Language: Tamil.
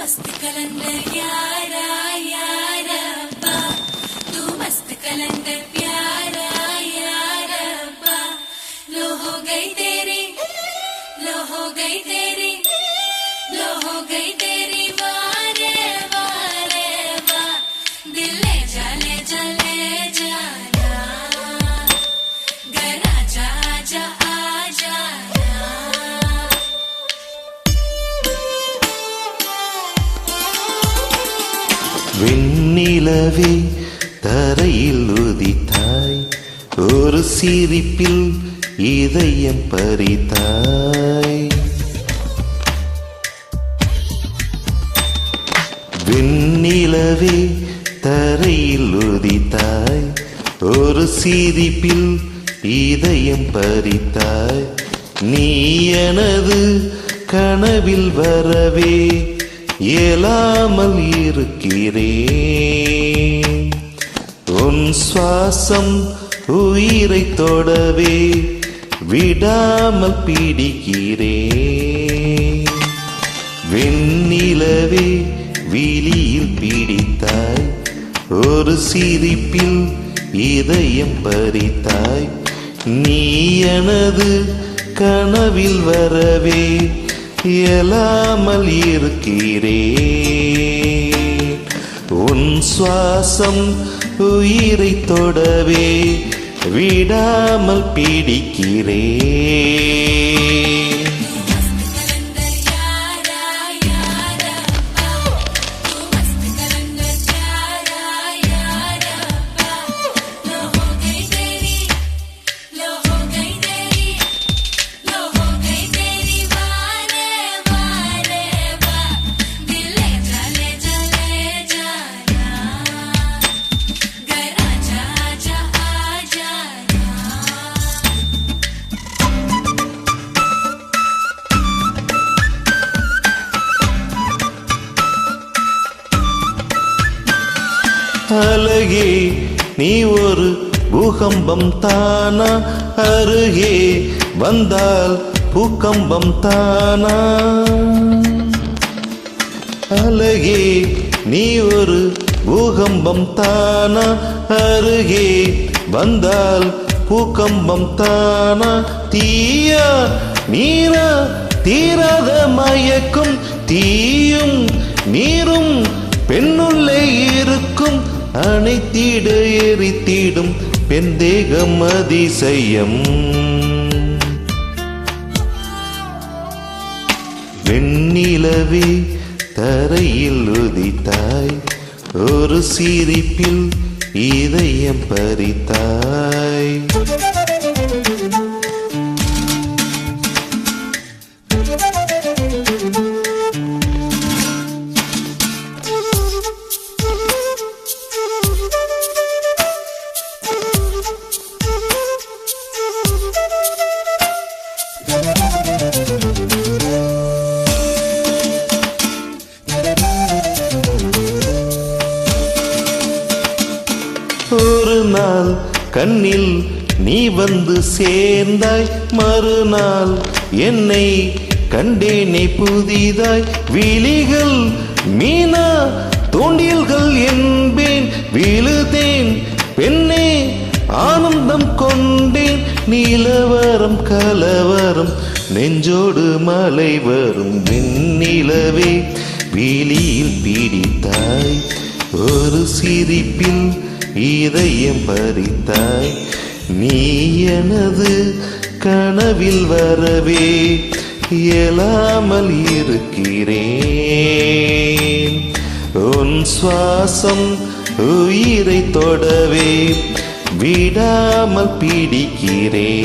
मस्त कलंदर यारा यारा बा, तू मस्त कलंदर प्यारा यारा बा, लो हो गई तेरी, लो हो गई तेरी, लो हो गई तेरी वारे वारे वा, दिल ले जा ले जा ले जाना, घर आजा आजा आ जाना. வெண்ணிலவே தரையில் உதித்தாய், ஒரு சிரிப்பில் இதயம் பறித்தாய். வெண்ணிலவே தரையில் உதித்தாய், ஒரு சிரிப்பில் இதயம் பறித்தாய். நீ எனது கனவில் வரவே இயலாமல் இருக்கிறேன். உன் சுவாசம் உயிரை தொடவே விடாமல் பிடிக்கிறேன். வெண்ணிலவே விழியில் பிடித்தாய், ஒரு சிரிப்பில் இதயம் பறித்தாய். நீ எனது கனவில் வரவே இயலாமல் இருக்கிறேன். உன் சுவாசம் உயிரை தொடவே விடாமல் பிடிக்கிறேன். அழகே நீ ஒரு பூகம்பம் தானா, அருகே வந்தால் பூகம்பம் தானா. அழகே நீ ஒரு பூகம்பம் தானா, அருகே வந்தால் பூகம்பம் தானா. தீயா நீரா தீராத மயக்கும், தீயும் நீரும் பெண்ணுள்ளே இருக்கும், அணைத்திட எரித்திடும் பெண் தேகம் அதிசயம். வெண்ணிலவே தரையில் உதித்தாய், ஒரு சிரிப்பில் இதயம் பறித்தாய். ஒரு நாள் கண்ணில் நீ வந்து சேர்ந்தாய், மறுநாள் என்னை கண்டேனே புதிதாய். விழிகள் மீனா தூண்டில்கள் என்பேன், விழுதேன் பெண்ணே ஆனந்தம் கொண்டேன். நிலவரம் கலவரம் நெஞ்சோடு மலை வரும். வெண்ணிலவே விழியில் பிடித்தாய், ஒரு சிரிப்பில் இதயம் பறித்தாய். நீ எனது கனவில் வரவே இயலாமல் இருக்கிறேன். உன் சுவாசம் உயிரை தொடவே விடாமல் பிடிக்கிறேன்.